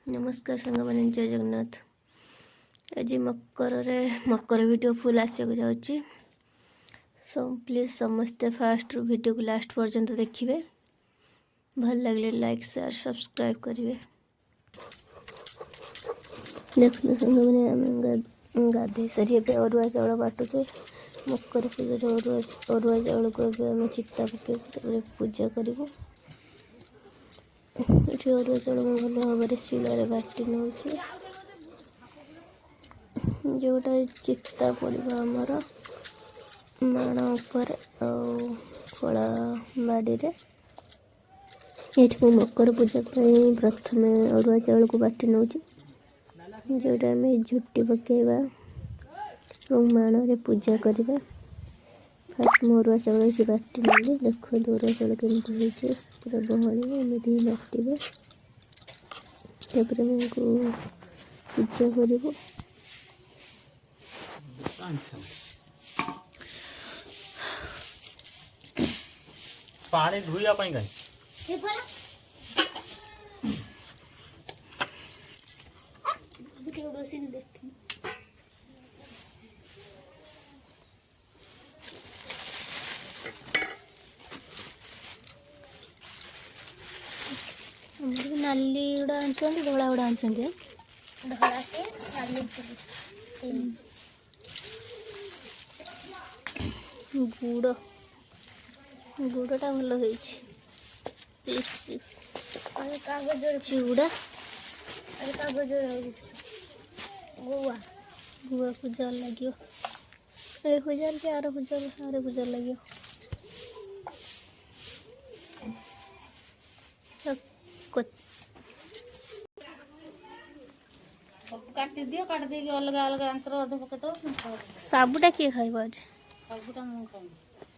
नमस्कार सांग मैंने जय जगन्नाथ। आज मकर वीडियो फुल आसक जाऊँगी। प्लीज समस्ते फास्ट वीडियो को लास्ट पर्यंत देखिए। भल लगे लाइक शेयर सब्सक्राइब करेंगे। देखते सांग मैंने गाधे सारी अरुआ चाउल बाटुचे। मकर पूजा अरुआ चाउल को आम चिता पकड़ पूजा करूँ। ये अरुआ चाउल भल भाव शिल बाटी नौ जोटा चिता पड़ा आमर माण उपर कला बाड़ी ये मकर पूजा प्रथम अरुआ चाउल को बाटी नौ जोटा आम झुटी पकेवा और माण पूजा करवा। फास्ट मो अरुआ चाउल की बाटी नेली। देख अरुआ चाउल केमती हो पूरा बहली एमती बाटे पूजा करूँ। पानी धुइया पाई गई नाली गुड़ा आंचल धोला गुड़ा आंचल गुड़ गुड़टा भल हो चूड़ा गुआ गुआ पूजा लगे ए पूजा के आर पूजा लगे काटी दियो काट दे अलग अलग अंतर अध पके तो साबुटा किए खाइब आज सबुटा मु खाई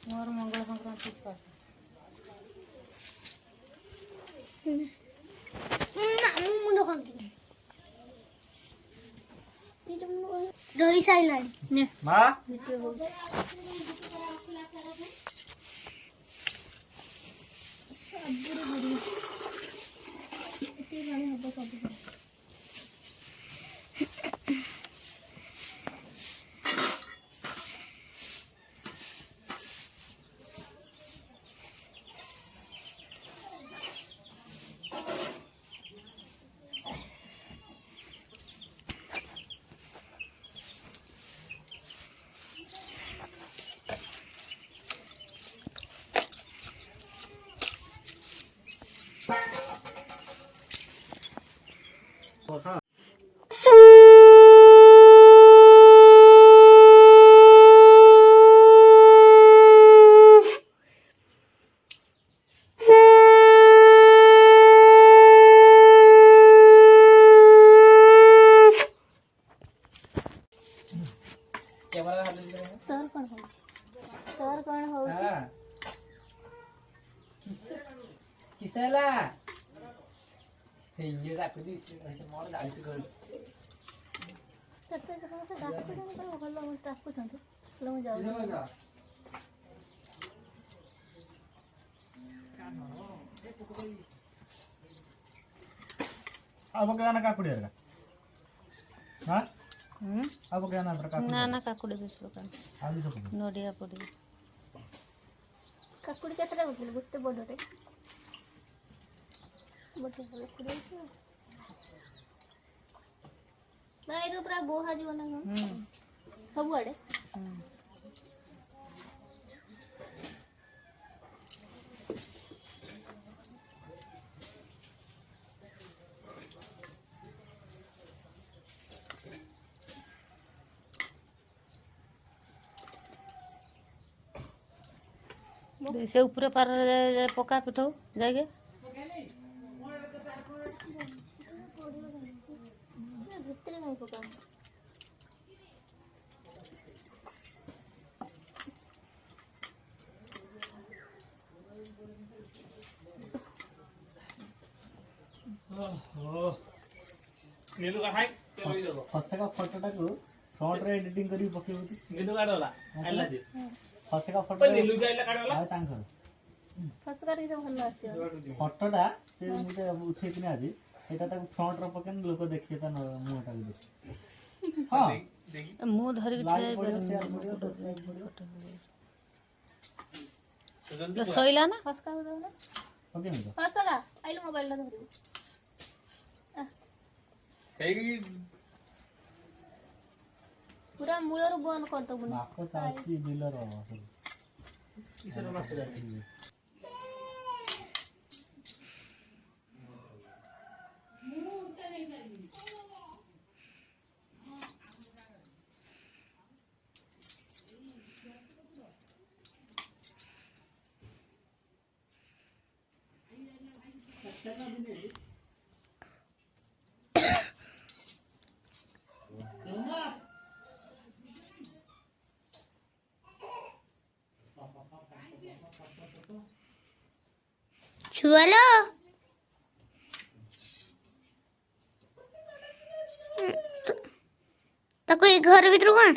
मोर मंगल संक्रांति पास मुंड खांकी रही साइलानी ने मां वीडियो हो सबुरे बड़ी इतनी बड़ी हबो सब सर कौन हो किसला ये डाक दी मोर डालती कर तते से डाक को भलो हम डाकु छंती ल म जाऊ अब क्या ना काकुड़ी है हां अब क्या ना ना ना काकुड़ी बेसलो कान आलू सब नडिया पड़ी काकुड़ी केतटा बोल गुटे बडटे बटे बोल कुड़ी ना एरो पूरा बोहा जीवन ना सब आड़े से ऊपर पार पका पिठो जाके भितर नहीं पका ओहो नीलू का हाय चलो देबो फसका फोटोटा को फ्रंट रे एडिटिंग करी पकेबती नीलू काडला आइला दे फसका फोटो पे नीलू जाइला काडला आ तांकर फसका रे सब भल आसी फोटोटा से मुझे उठे कि आज ସେଇଟା ତାକୁ ଫ୍ରଣ୍ଟରେ ପକେଇଲେ ଲୋକ ଦେଖିବେ ତା ମୁହଁଟାକୁ ଦେଖିବେ। ହଁ ମୁଁ ଧରିକି ଠିଆ ଲାଇଟ୍ ପଡ଼ିବ, ସେୟାର ହେଇପାରିବିନି। ପଡ଼ିବ, ଟର୍ଚ୍ଚ ଲାଇଟ୍ ପଡ଼ିବ। ଶୋଇଲା ନା ହସ୍କା ଦଉନା ପକେଇବି ତ? ହସକା ଆଇଲୁ ମୋବାଇଲଟା ଧରିବୁ। ପୁରା ମୂଳରୁ ବନ୍ଦ କରିଦବୁ ନା। ମାପ ଚାଲିଛି ବିଲର ସବୁ। କିସର ମାଛ ଯାଉଛି? ଛୁଆଲୋ ତାକୁ ଏ ଘର ଭିତରୁ କଣ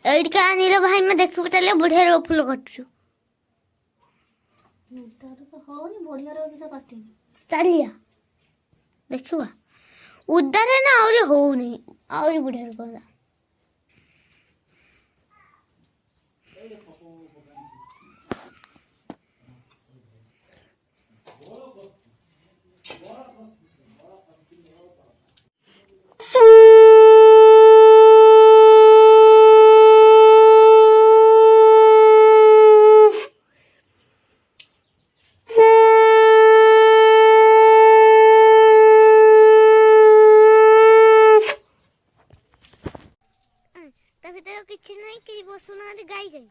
ଏଇଠିକା ଆଣିଲ ଭାଇ ମୁଁ ଦେଖିବୁ ତାହେଲେ ବଢିଆର ଫୁଲ କାଟୁଛୁ ତାର ତ ହଉନି ବଢିଆର କିସ କାଟିନି ଚାଲିଆ ଦେଖିବା ଉଦାରେ ନା ଆହୁରି ହଉନି ଆହୁରି ବଢିଆର କହିଲା ତା ଭିତରେ କିଛି ନାହିଁ କି ବସୁନାହାନ୍ତି ଗାଈ ଗାଈ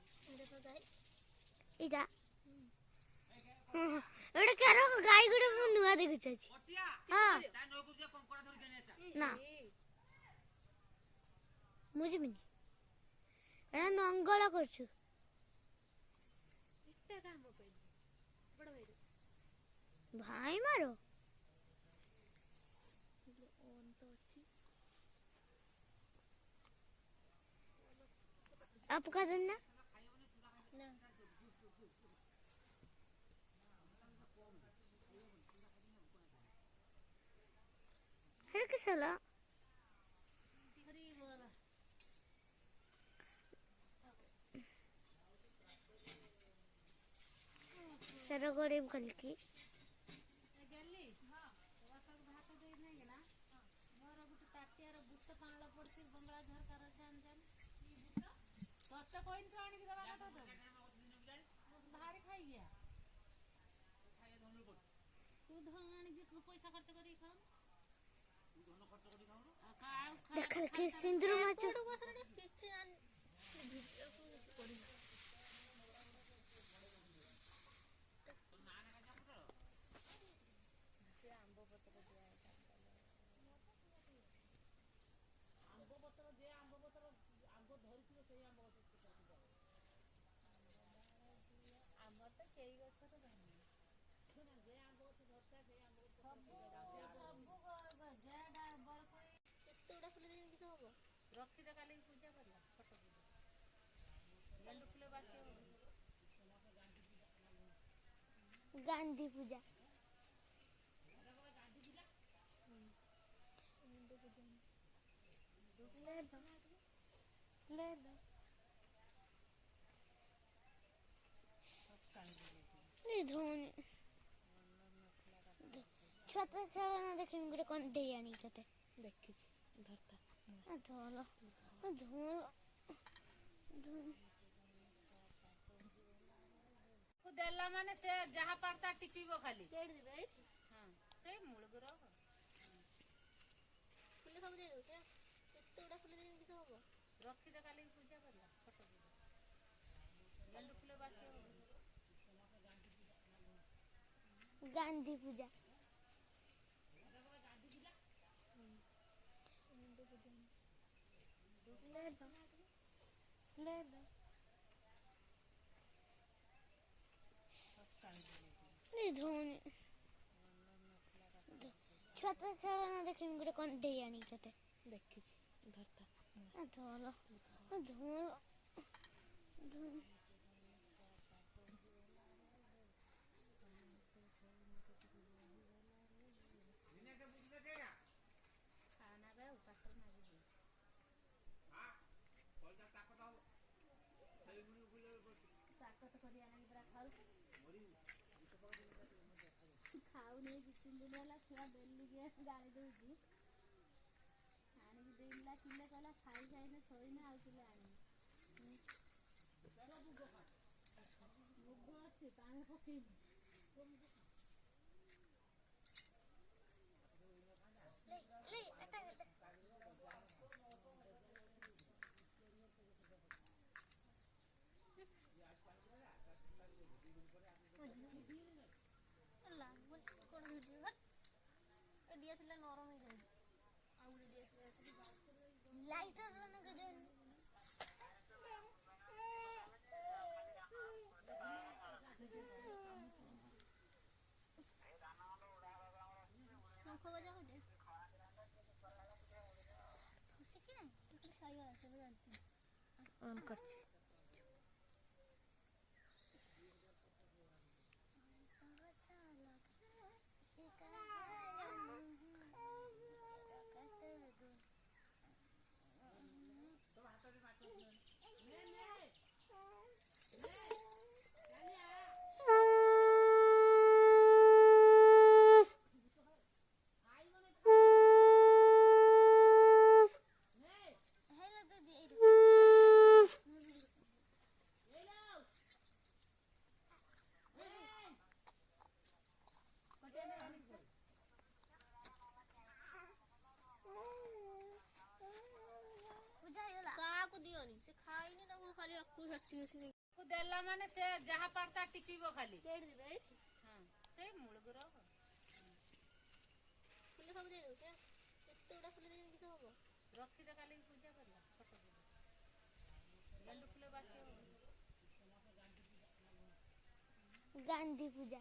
ଏଇଟା ଏଇଟା କାର ଗାଈ ଗୋଟେ ମୁଁ ନୂଆ ଦେଖୁଛି ଆଜି ହଁ ନା ମୁଁ ଯିବିନି ଏଟା ନଙ୍ଗଳ କରୁଛୁ ଭାଇ ମାର आपका देना है किसला सर गरीब कल की देख के सिंदूर माच गांधी पूजा ले धोनी छत खेलना देखिन गुटे कोन दे आनी छते देखिस धरता धोलो धोलो देला माने से जहा पड़ता टिपिबो खाली केड दिबे हां से मूलगुरो फुल सब दे दो से तोड़ा फुल दे किस होबो रखी दे काली पूजा करला फोटो गेंडू फुल बासी गांधी पूजा ले लो धोने ଛୁଆ ତ ଖେଳନା ଦେଖିନି ଗୋଟେ କଣ୍ଢେଇ ଆଣିକି ତତେ ଦେଖିଛି ଧରତା ଧୋଲ ଧୋଲ ଖାନା ବେ ପାଖରେ ମାରିବି ତାକତ କରି ଆଣିକି ପୁରା ଖାଉ ଖାଉନି 2-3 ଦିନ ହେଲା ଛୁଆ ବେଲିକି ଗାଳି ଦଉଛି ଆଣିକି ଦେଇଲା କିଲେ କହିଲା ଖାଇସାଇନେ ଶୋଇନେ ଆଉ କିଲେ ଆଣିବି ମୁଗ ଅଛି ପାଣି ପକେଇବି ନରମ ହେଇଯାଉଛି ଆଉ ଗୋଟେ ଲାଇଟର ଶଙ୍ଖ ବଜା ଗୋଟେ ଅନ୍ କରିଛି କାହାକୁ ଦିଅନି ସେ ଖାଇନି ତାକୁ ଖାଲି ଆକୁ ଝାଟି ଦେଲା ମାନେ ସେ ଯାହା ପାରତା ଟିପିବ ଖାଲି ହଁ ସେ ମୂଳଗୁର ଫୁଲ ସବୁ ଦେଇଦଉ ସେ ଏତେ ଗୁଡ଼ା ଫୁଲ ଦେଇଦେଲେ କିଛି ହବ ରଖିଦେ କାଲି ପୂଜା କରିବା ଫଟୋ ଗେଣ୍ଡୁ ଫୁଲ ବାସି ଗାନ୍ଧୀ ପୂଜା